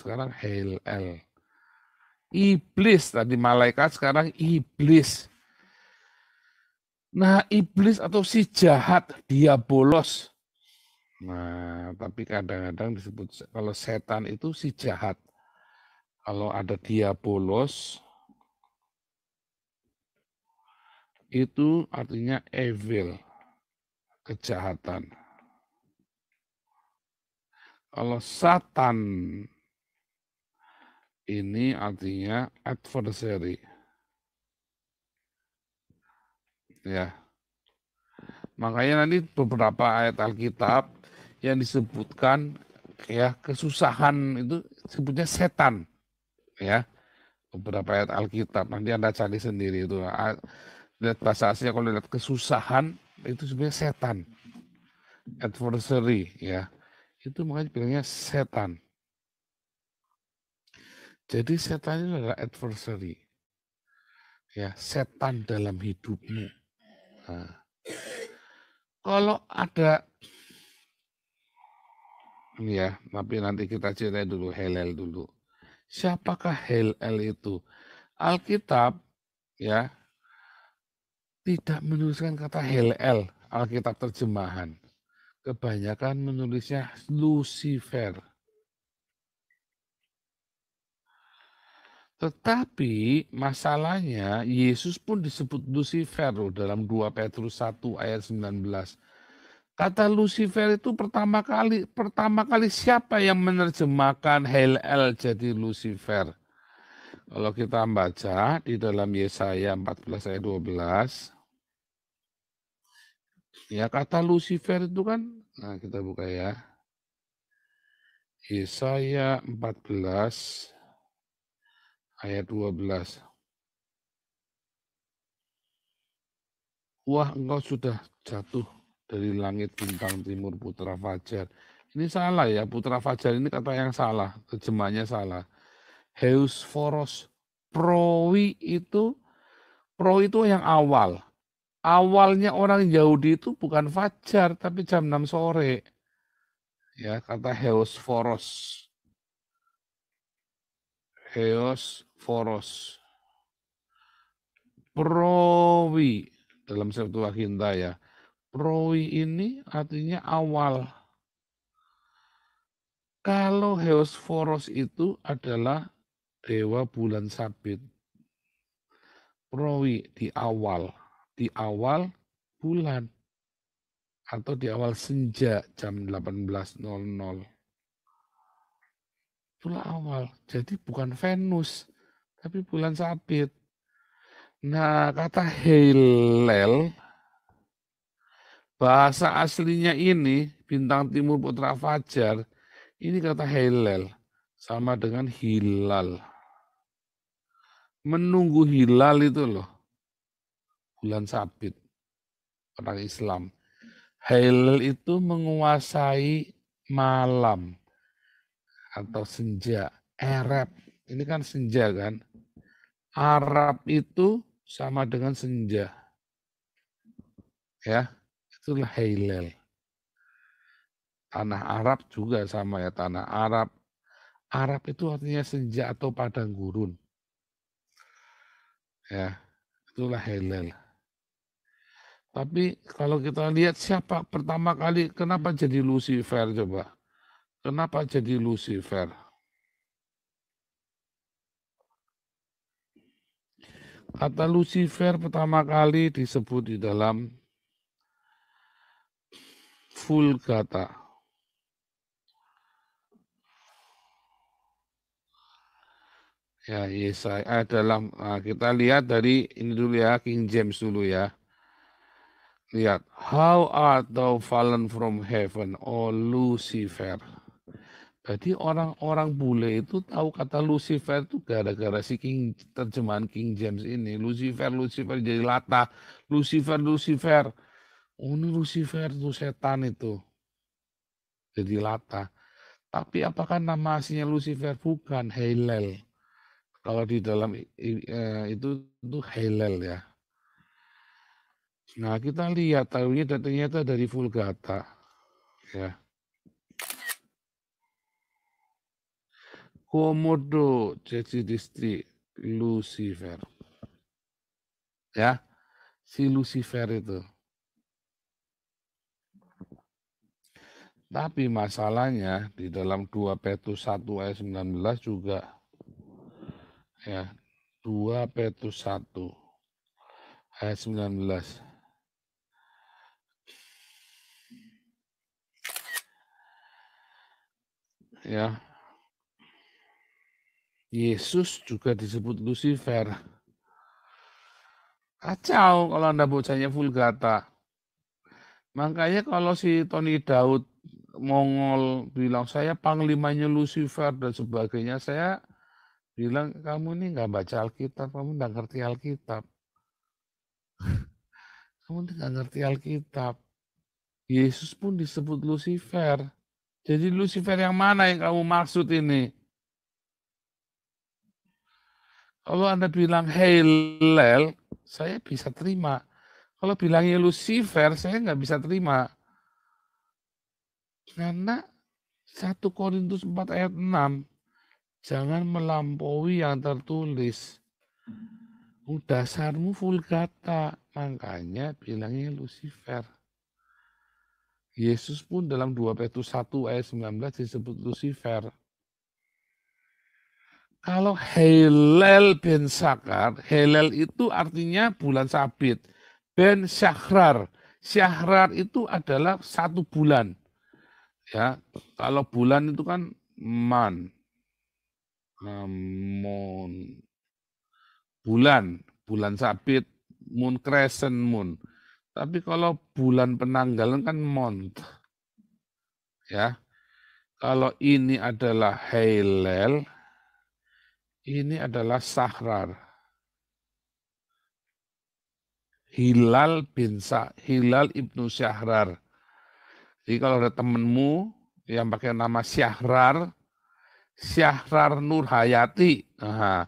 sekarang Hillel. Iblis, tadi malaikat, sekarang iblis. Nah, iblis atau si jahat, diabolos. Nah, tapi kadang-kadang disebut, kalau setan itu si jahat. Kalau ada diabolos, itu artinya evil, kejahatan. Kalau Satan, ini artinya adversary. Ya, makanya nanti beberapa ayat Alkitab yang disebutkan ya kesusahan itu sebutnya setan. Ya, beberapa ayat Alkitab nanti Anda cari sendiri itu. Lihat bahasa aslinya, kalau lihat kesusahan itu sebenarnya setan, adversary ya. Itu makanya bilangnya setan. Jadi setan itu adalah adversary. Ya, setan dalam hidupmu. Nah, kalau ada ya, tapi nanti kita ceritain dulu Hillel dulu. Siapakah Hillel itu? Alkitab ya tidak menuliskan kata Hillel, Alkitab terjemahan. Kebanyakan menulisnya Lucifer. Tetapi masalahnya Yesus pun disebut Lucifer loh, dalam 2 Petrus 1 ayat 19. Kata Lucifer itu pertama kali siapa yang menerjemahkan Hillel jadi Lucifer? Kalau kita baca di dalam Yesaya 14 ayat 12, ya kata Lucifer itu kan, nah kita buka ya. Yesaya 14 ayat 12. Wah, engkau sudah jatuh dari langit bintang timur putra fajar. Ini salah ya, putra fajar ini kata yang salah, terjemahnya salah. Heusforos pro itu yang awal. Awalnya orang Yahudi itu bukan fajar, tapi jam 6 sore. Ya, kata Heusforos. Heusforos. Prowi dalam Septuaginta ya. Prowi ini artinya awal. Kalau Heusforos itu adalah dewa bulan sabit. Prowi di awal bulan atau di awal senja jam 18.00. Itulah awal. Jadi bukan Venus, tapi bulan sabit. Nah, kata Hillel, bahasa aslinya ini, bintang timur putra fajar, ini kata Hillel, sama dengan hilal. Menunggu hilal itu loh, bulan sabit, orang Islam. Hillel itu menguasai malam atau senja, Arab. Ini kan senja kan. Arab itu sama dengan senja. Ya, itulah Hillel. Tanah Arab juga sama ya, tanah Arab. Arab itu artinya senja atau padang gurun. Ya, itulah Hillel. Tapi kalau kita lihat siapa pertama kali, kenapa jadi Lucifer coba? Kenapa jadi Lucifer? Kata Lucifer pertama kali disebut di dalam Vulgata. Ya, Yesaya dalam kita lihat dari ini dulu ya, King James dulu ya. Lihat, how art thou fallen from heaven, O Lucifer. Jadi orang-orang bule itu tahu kata Lucifer itu gara-gara si terjemahan King James ini. Lucifer, Lucifer jadi latah. Lucifer, Lucifer. Oh, ini Lucifer itu setan itu. Jadi latah. Tapi apakah nama aslinya Lucifer? Bukan, Hillel. Kalau di dalam itu Hillel ya. Nah, kita lihat tahunya ternyata dari Vulgata ya. Komodo ceci Lucifer. Ya, si Lucifer itu. Tapi masalahnya di dalam 2 Petrus 1 ayat 19 juga ya, 2 Petrus 1 ayat 19. Ya, Yesus juga disebut Lucifer. Kacau kalau Anda bacanya Vulgata. Makanya kalau si Tony Daud Mongol bilang saya panglimanya Lucifer dan sebagainya, saya bilang kamu ini nggak baca Alkitab, kamu nggak ngerti Alkitab. Kamu nggak ngerti Alkitab. Yesus pun disebut Lucifer. Jadi Lucifer yang mana yang kamu maksud ini? Kalau Anda bilang Hillel, saya bisa terima. Kalau bilangnya Lucifer, saya nggak bisa terima. Karena 1 Korintus 4 ayat 6, jangan melampaui yang tertulis. Dasarmu Vulgata, makanya bilangnya Lucifer. Yesus pun dalam 2 Petrus 1 ayat 19 disebut Lucifer. Kalau Hillel bin Sakar, Hillel itu artinya bulan sabit. Ben Syahrar, Syahrar itu adalah 1 bulan. Ya, kalau bulan itu kan man, bulan sabit, moon crescent moon. Tapi kalau bulan penanggalan kan month. Ya, kalau ini adalah Hillel, ini adalah Syahrar. Hilal Hilal ibnu Syahrar. Jadi kalau ada temenmu yang pakai nama Syahrar, Syahrar Nur Hayati, nah,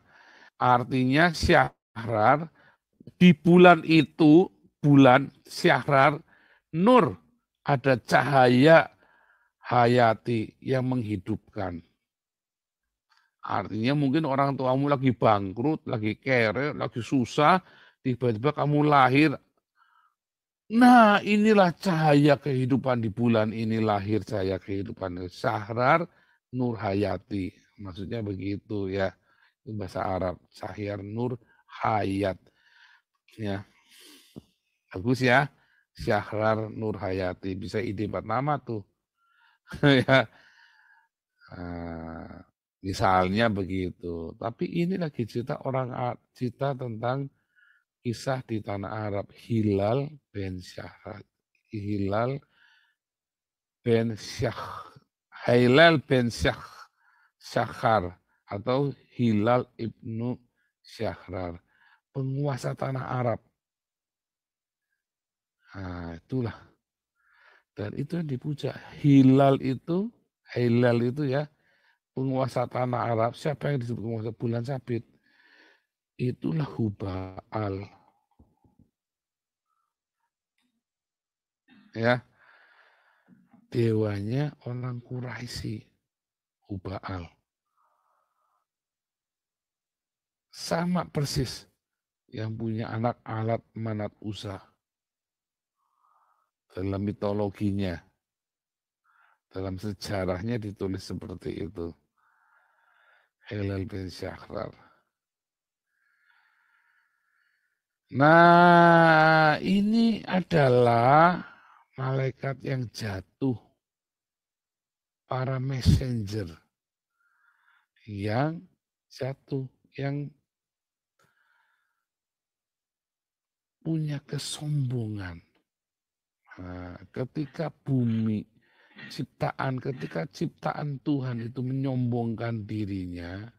artinya Syahrar di bulan itu, bulan Syahrar Nur, ada cahaya hayati yang menghidupkan. Artinya mungkin orang tuamu lagi bangkrut, lagi kere, lagi susah, tiba-tiba kamu lahir. Nah, inilah cahaya kehidupan di bulan ini lahir cahaya kehidupan. Syahrar Nur Hayati. Maksudnya begitu ya. Itu bahasa Arab. Syahrar Nur Hayat. Ya, bagus ya. Syahrar Nur Hayati. Bisa ide buat nama tuh. Ya. Nah, misalnya begitu. Tapi ini lagi cerita tentang kisah di tanah Arab. Hilal bin Syahrar. Hilal bin Hilal bin Syakhar atau Hilal ibnu Syahrar, penguasa tanah Arab. Nah, itulah. Dan itu yang dipuja. Hilal itu ya, penguasa tanah Arab. Siapa yang disebut penguasa bulan sabit? Itulah Hubal. Ya, dewanya orang Quraisy, Hubal. Sama persis yang punya anak alat manat Usa dalam mitologinya, dalam sejarahnya ditulis seperti itu. Hilal bin Syahrar. Nah, ini adalah malaikat yang jatuh, para messenger yang jatuh, yang punya kesombongan. Nah, ketika ketika ciptaan Tuhan itu menyombongkan dirinya,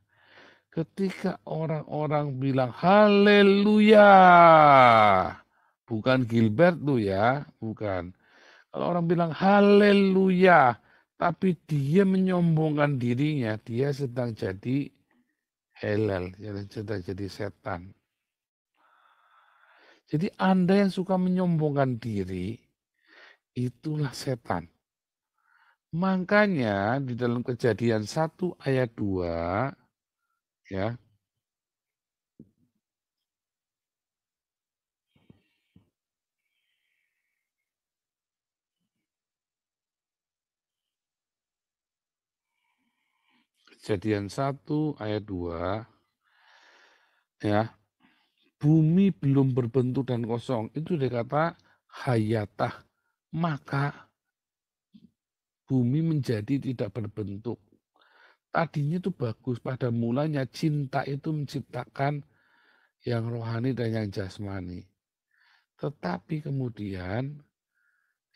ketika orang-orang bilang haleluya, bukan Gilbert tuh ya, bukan. Kalau orang bilang haleluya, tapi dia menyombongkan dirinya, dia sedang jadi helel, sedang jadi setan. Jadi Anda yang suka menyombongkan diri, itulah setan. Makanya di dalam Kejadian 1 ayat 2 ya. Kejadian 1 ayat 2 ya. Bumi belum berbentuk dan kosong. Itu dikata hayatah. Maka bumi menjadi tidak berbentuk. Tadinya itu bagus, pada mulanya cinta itu menciptakan yang rohani dan yang jasmani. Tetapi kemudian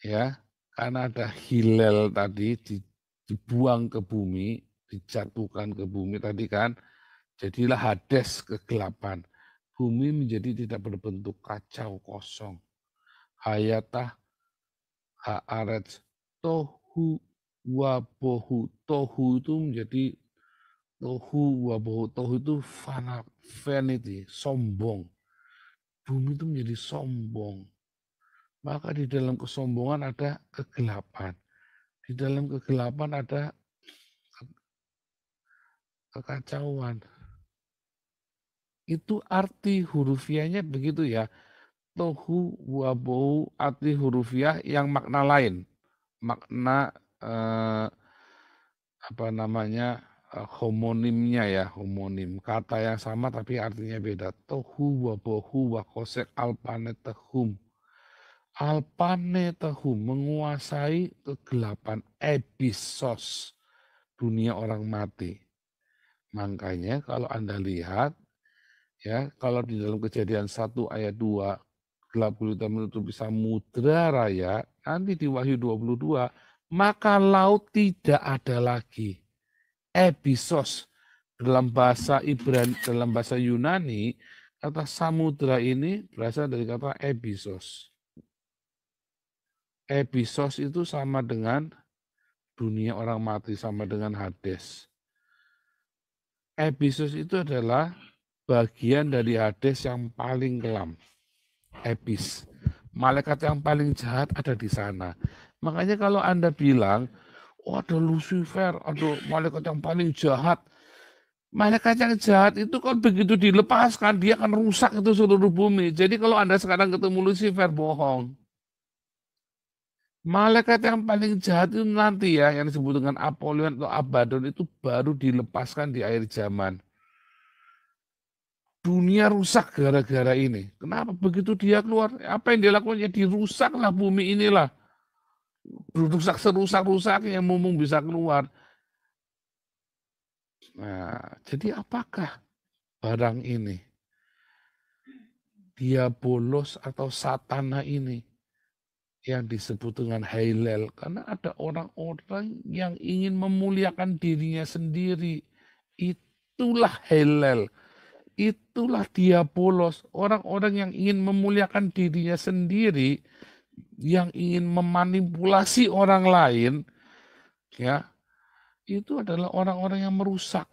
ya, karena ada hilal tadi dibuang ke bumi, dijatuhkan ke bumi tadi kan, jadilah Hades, kegelapan. Bumi menjadi tidak berbentuk, kacau, kosong. Hayatah haaretz tohu wabohu. Tohu itu menjadi tohu wabohu. Tohu itu vanity, sombong. Bumi itu menjadi sombong. Maka di dalam kesombongan ada kegelapan. Di dalam kegelapan ada kekacauan. Itu arti hurufiahnya begitu ya. Tohu wabohu, arti hurufiah yang makna lain. Makna apa namanya homonimnya ya, homonim. Kata yang sama tapi artinya beda. Tohu wabohu wakosek alpanetehum. Alpanetehum menguasai kegelapan, ebisos, dunia orang mati. Makanya kalau Anda lihat ya, kalau di dalam Kejadian 1 ayat 2 gelap gulita menutupi samudra raya, nanti di Wahyu 22 maka laut tidak ada lagi. Ebisos dalam bahasa dalam bahasa Yunani, kata samudra ini berasal dari kata ebisos. Ebisos itu sama dengan dunia orang mati, sama dengan Hades. Ebisos itu adalah bagian dari Hades yang paling kelam. Ebis. Malaikat yang paling jahat ada di sana. Makanya kalau Anda bilang, oh ada Lucifer, ada malaikat yang paling jahat. Malaikat yang jahat itu kan begitu dilepaskan, dia akan rusak itu seluruh bumi. Jadi kalau Anda sekarang ketemu Lucifer, bohong. Malaikat yang paling jahat itu nanti ya, yang disebut dengan Apollyon atau Abaddon itu baru dilepaskan di akhir zaman. Dunia rusak gara-gara ini. Kenapa begitu dia keluar? Apa yang dia lakukan? Ya dirusaklah bumi inilah. Rusak serusak-rusak yang mumpung bisa keluar. Nah, jadi apakah barang ini? Diabolos atau satana ini yang disebut dengan Hailel. Karena ada orang-orang yang ingin memuliakan dirinya sendiri. Itulah Hailel. Itulah diabolos. Orang-orang yang ingin memuliakan dirinya sendiri, yang ingin memanipulasi orang lain, ya, itu adalah orang-orang yang merusak.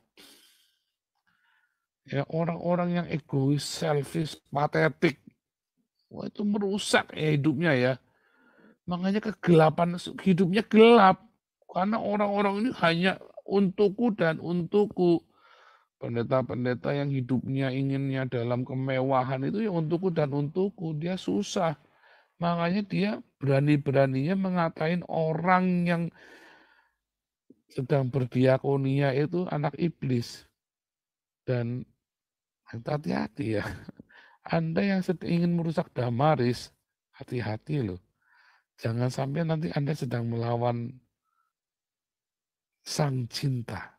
Ya, orang-orang yang egois, selfish, patetik. Wah, itu merusak ya hidupnya ya. Makanya kegelapan hidupnya gelap. Karena orang-orang ini hanya untukku dan untukku. Pendeta-pendeta yang hidupnya inginnya dalam kemewahan itu ya untukku dan untukku. Dia susah. Makanya dia berani-beraninya mengatain orang yang sedang berdiakonia itu anak iblis. Dan hati-hati ya. Anda yang ingin merusak Damaris, hati-hati loh. Jangan sampai nanti Anda sedang melawan sang cinta.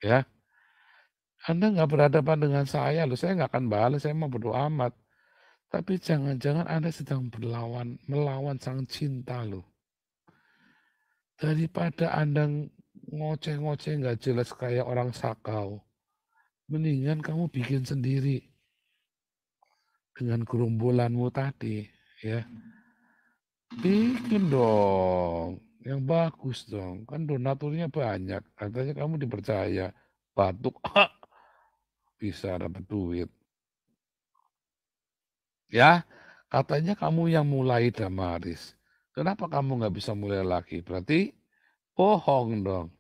Ya, Anda nggak berhadapan dengan saya loh. Saya nggak akan balas, saya mau bodo amat. Tapi jangan-jangan Anda sedang melawan sang cinta loh. Daripada Anda ngoceh-ngoceh nggak jelas kayak orang sakau, mendingan kamu bikin sendiri dengan gerombolanmu tadi, ya. Bikin dong, yang bagus dong. Kan donaturnya banyak, katanya kamu dipercaya. Batuk, bisa dapat duit. Ya, katanya kamu yang mulai Damaris. Kenapa kamu nggak bisa mulai lagi? Berarti Bohong dong,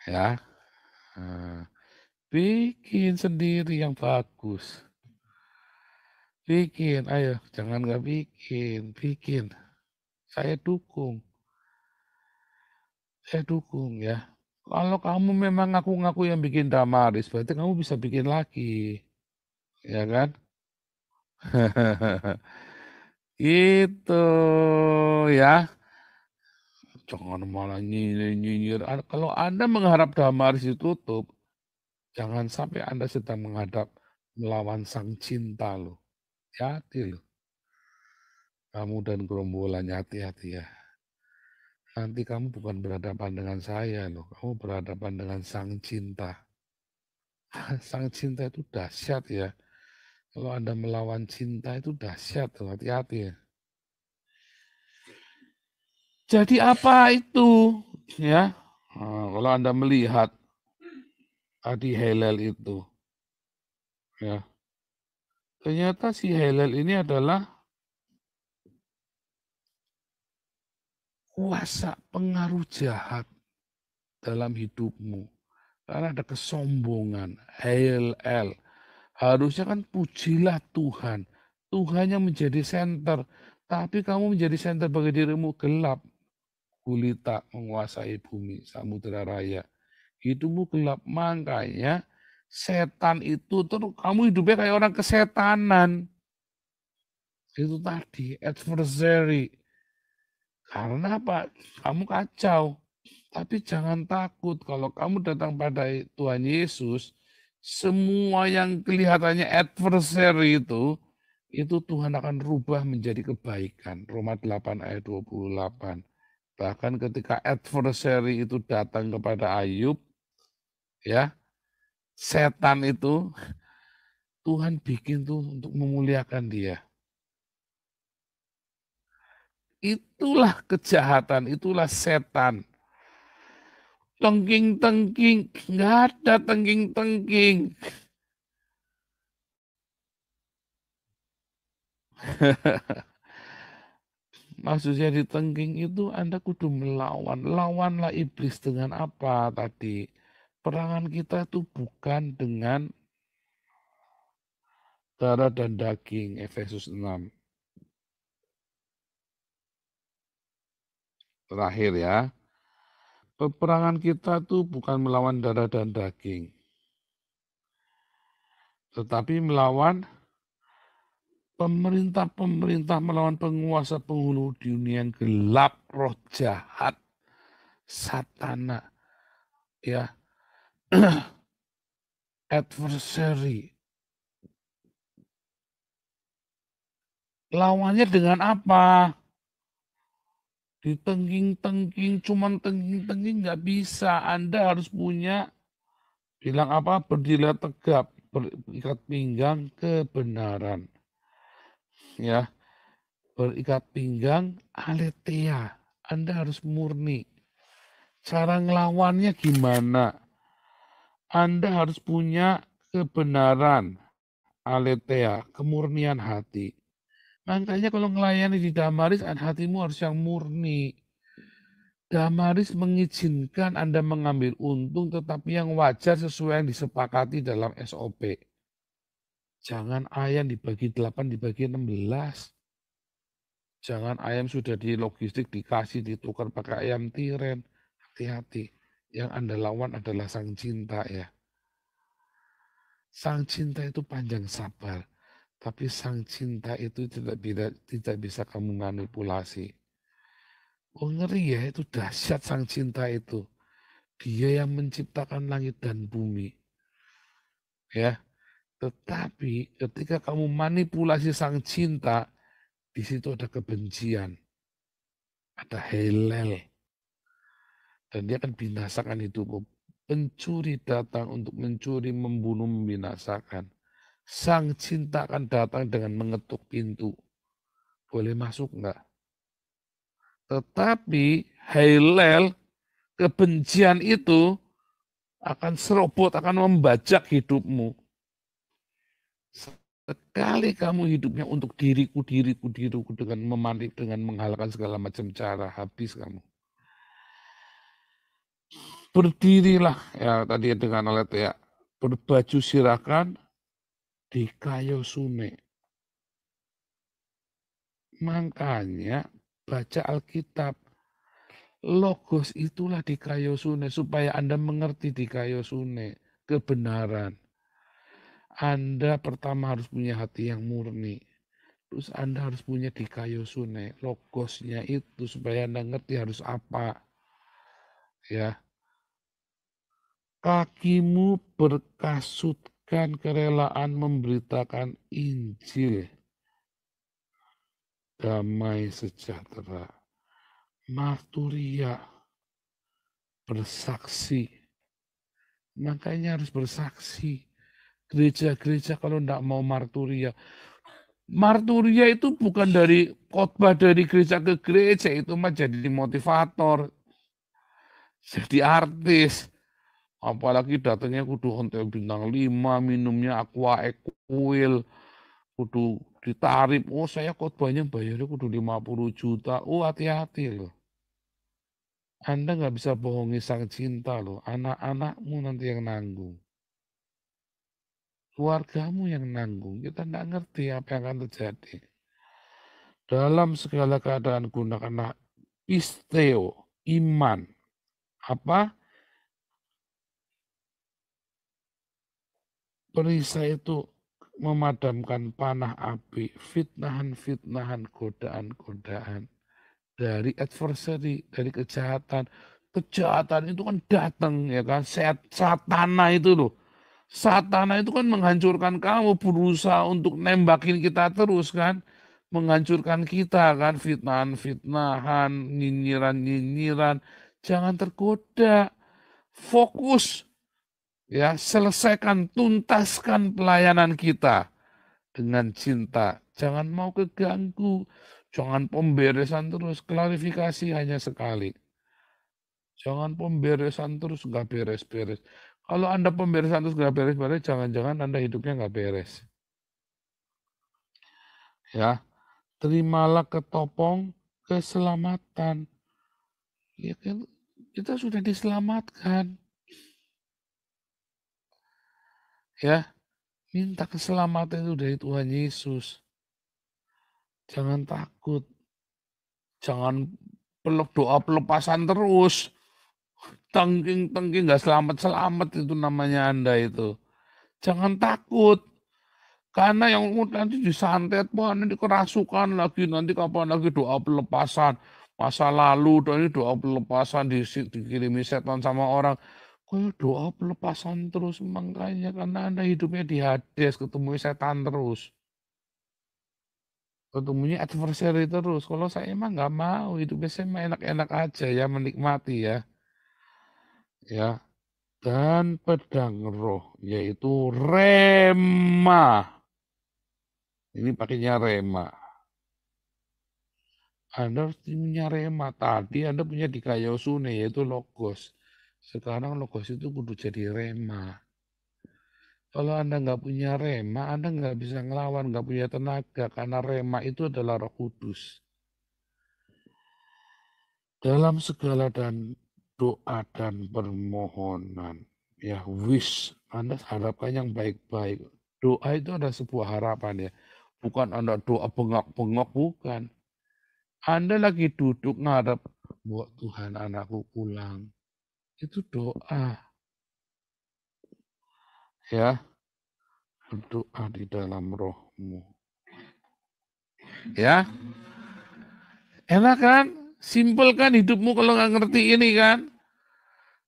ya. Nah, bikin sendiri yang bagus. Bikin, ayo, jangan nggak bikin, bikin. Saya dukung, saya dukung ya. Kalau kamu memang ngaku-ngaku yang bikin Damaris, berarti kamu bisa bikin lagi, ya kan? Itu ya. Jangan malah nyinyir-nyinyir. Kalau Anda mengharap Damaris ditutup, jangan sampai Anda sedang menghadap melawan sang cinta loh. Hati-hati loh. Kamu dan gerombolannya hati-hati ya. Nanti kamu bukan berhadapan dengan saya loh. Kamu berhadapan dengan sang cinta. Sang cinta itu dahsyat ya. Kalau Anda melawan cinta itu dahsyat tuh. Hati-hati ya. Jadi apa itu? Ya, nah, kalau Anda melihat tadi Helel itu, ya, ternyata si Helel ini adalah kuasa pengaruh jahat dalam hidupmu. Karena ada kesombongan, Helel. Harusnya kan pujilah Tuhan. Tuhan yang menjadi center. Tapi kamu menjadi center bagi dirimu gelap. Gulita menguasai bumi, samudera raya. Hidupmu gelap. Makanya setan itu terus kamu hidupnya kayak orang kesetanan. Itu tadi, adversary. Karena apa? Kamu kacau. Tapi jangan takut kalau kamu datang pada Tuhan Yesus, semua yang kelihatannya adversary itu Tuhan akan rubah menjadi kebaikan. Roma 8 ayat 28. Bahkan ketika adversary itu datang kepada Ayub, ya, setan itu Tuhan bikin tuh untuk memuliakan dia. Itulah kejahatan, itulah setan. Tengking-tengking, nggak ada tengking-tengking. Maksudnya di tengking itu Anda kudu melawan. Lawanlah iblis dengan apa tadi? Perangan kita itu bukan dengan darah dan daging, Efesus 6. Terakhir ya. Peperangan kita itu bukan melawan darah dan daging. Tetapi melawan pemerintah-pemerintah, melawan penguasa penghulu dunia yang gelap, roh jahat, satana, ya, adversary. Lawannya dengan apa? Ditengking-tengking, cuman tengking-tengking nggak bisa. Anda harus punya, bilang apa, berdirilah tegap, berikat pinggang kebenaran. Ya, berikat pinggang aletheia. Anda harus murni. Cara ngelawannya gimana? Anda harus punya kebenaran, aletheia, kemurnian hati. Makanya kalau ngelayani di Damaris, hatimu harus yang murni. Damaris mengizinkan Anda mengambil untung tetapi yang wajar sesuai yang disepakati dalam SOP. Jangan ayam dibagi 8 dibagi 16. Jangan ayam sudah di logistik dikasih ditukar pakai ayam tiren. Hati-hati. Yang Anda lawan adalah sang cinta ya. Sang cinta itu panjang sabar. Tapi sang cinta itu tidak bisa kamu manipulasi. Oh ngeri ya, itu dahsyat sang cinta itu. Dia yang menciptakan langit dan bumi. Ya, tetapi ketika kamu manipulasi sang cinta, di situ ada kebencian, ada helel, dan dia akan binasakan hidupmu. Pencuri datang untuk mencuri, membunuh, membinasakan. Sang cinta akan datang dengan mengetuk pintu. Boleh masuk enggak? Tetapi helel, kebencian itu akan serobot, akan membajak hidupmu. Sekali kamu hidupnya untuk diriku dengan memanik, dengan menghalalkan segala macam cara, habis kamu. Berdirilah, ya tadi dengan alat ya, berbaju sirakan di kayu sune. Makanya baca Alkitab. Logos itulah di kayu sune supaya Anda mengerti di kayu sune kebenaran. Anda pertama harus punya hati yang murni. Terus Anda harus punya di kayu sune, logosnya itu supaya Anda ngerti harus apa. Ya, kakimu berkasutkan kerelaan memberitakan Injil, damai sejahtera, marturia, bersaksi. Makanya harus bersaksi. Gereja-gereja kalau tidak mau marturia. Marturia itu bukan dari khotbah dari gereja ke gereja, itu mah jadi motivator, jadi artis. Apalagi datangnya kudu hotel bintang 5, minumnya aqua equil, kudu ditarif. Oh saya khotbahnya bayarnya kudu 50 juta. Oh hati-hati loh. Anda nggak bisa bohongi sang cinta loh. Anak-anakmu nanti yang nanggung. Keluargamu yang nanggung. Kita nggak ngerti apa yang akan terjadi. Dalam segala keadaan gunakanlah pisteo, iman. Apa? Perisai itu memadamkan panah api, fitnahan-fitnahan, godaan-godaan dari adversary, dari kejahatan. Kejahatan itu kan datang ya kan, satana itu loh. Satana itu kan menghancurkan kamu, berusaha untuk nembakin kita terus kan. Menghancurkan kita kan, fitnahan-fitnahan, nyinyiran-nyinyiran. Jangan tergoda, fokus ya, selesaikan, tuntaskan pelayanan kita dengan cinta. Jangan mau keganggu, jangan pemberesan terus, klarifikasi hanya sekali. Jangan pemberesan terus, nggak beres-beres. Kalau Anda pemberesan terus nggak beres-beres, jangan-jangan Anda hidupnya nggak beres. Ya, terimalah ketopong keselamatan. Ya kan, kita sudah diselamatkan. Ya, minta keselamatan itu dari Tuhan Yesus. Jangan takut. Jangan peluk doa pelepasan terus. Tengking-tengking nggak selamat-selamat itu namanya Anda itu. Jangan takut. Karena yang nanti disantet, wah nanti kerasukan lagi, nanti kapan lagi doa pelepasan. Masa lalu, ini doa pelepasan dikirimi setan sama orang. Kok doa pelepasan terus, makanya karena Anda hidupnya di Hades, ketemu setan terus. Ketemunya adversary terus. Kalau saya emang nggak mau, hidupnya saya mah enak-enak aja ya, menikmati ya. Ya, dan pedang roh, yaitu rema. Ini pakainya rema. Anda harus punya rema. Tadi Anda punya di Kayosune, yaitu logos. Sekarang logos itu kudu jadi rema. Kalau Anda nggak punya rema, Anda nggak bisa ngelawan, nggak punya tenaga. Karena rema itu adalah Roh Kudus. Dalam segala dan doa dan permohonan. Ya, wish. Anda harapkan yang baik-baik. Doa itu ada sebuah harapan ya. Bukan Anda doa bengok-bengok, bukan. Anda lagi duduk ngadap, buat Tuhan anakku pulang. Itu doa. Ya, berdoa di dalam rohmu. Ya, enak kan? Simpel kan hidupmu kalau nggak ngerti ini kan?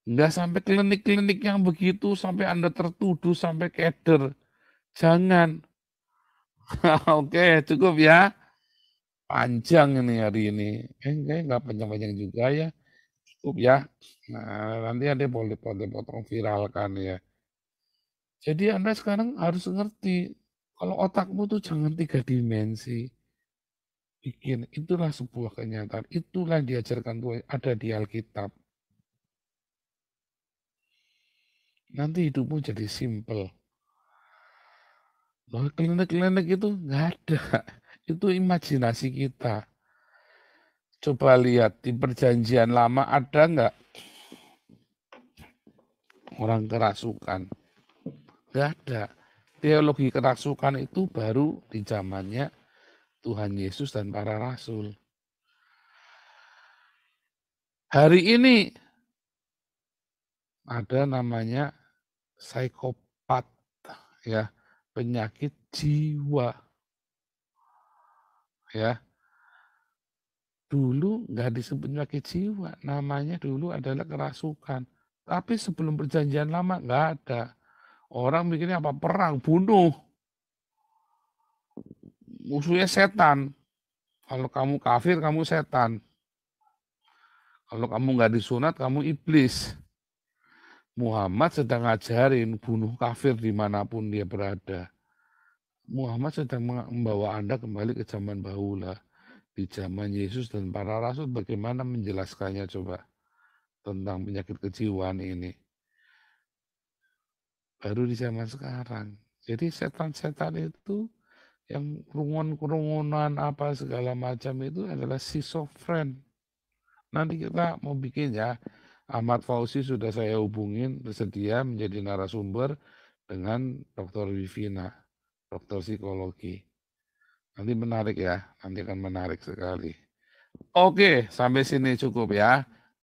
Nggak sampai klinik-klinik yang begitu, sampai Anda tertuduh, sampai keder. Jangan. Oke, cukup ya. Panjang ini hari ini. Kayaknya nggak panjang-panjang juga ya. Cukup ya. Nah, nanti ada boleh potong viralkan ya. Jadi Anda sekarang harus ngerti, kalau otakmu tuh jangan 3 dimensi. Bikin, itulah sebuah kenyataan. Itulah yang diajarkan Tuhan, ada di Alkitab. Nanti hidupmu jadi simple. Loh, klinik-klinik itu nggak ada. Itu imajinasi kita. Coba lihat di perjanjian lama ada nggak orang kerasukan. Nggak ada. Teologi kerasukan itu baru di zamannya Tuhan Yesus dan para rasul. Hari ini ada namanya psikopat, ya, penyakit jiwa, ya. Dulu nggak disebut penyakit jiwa, namanya dulu adalah kerasukan. Tapi sebelum perjanjian lama nggak ada. Orang mikirnya apa? Perang, bunuh. Musuhnya setan. Kalau kamu kafir, kamu setan. Kalau kamu nggak disunat, kamu iblis. Muhammad sedang ngajarin bunuh kafir dimanapun dia berada. Muhammad sedang membawa Anda kembali ke zaman bahula. Di zaman Yesus dan para rasul bagaimana menjelaskannya coba tentang penyakit kejiwaan ini. Baru di zaman sekarang. Jadi setan-setan itu yang kerungunan apa segala macam itu adalah schizofren. Nanti kita mau bikin ya. Ahmad Fauzi sudah saya hubungin bersedia menjadi narasumber dengan Dr. Wivina, dokter psikologi. Nanti menarik ya, nanti akan menarik sekali. Oke, sampai sini cukup ya.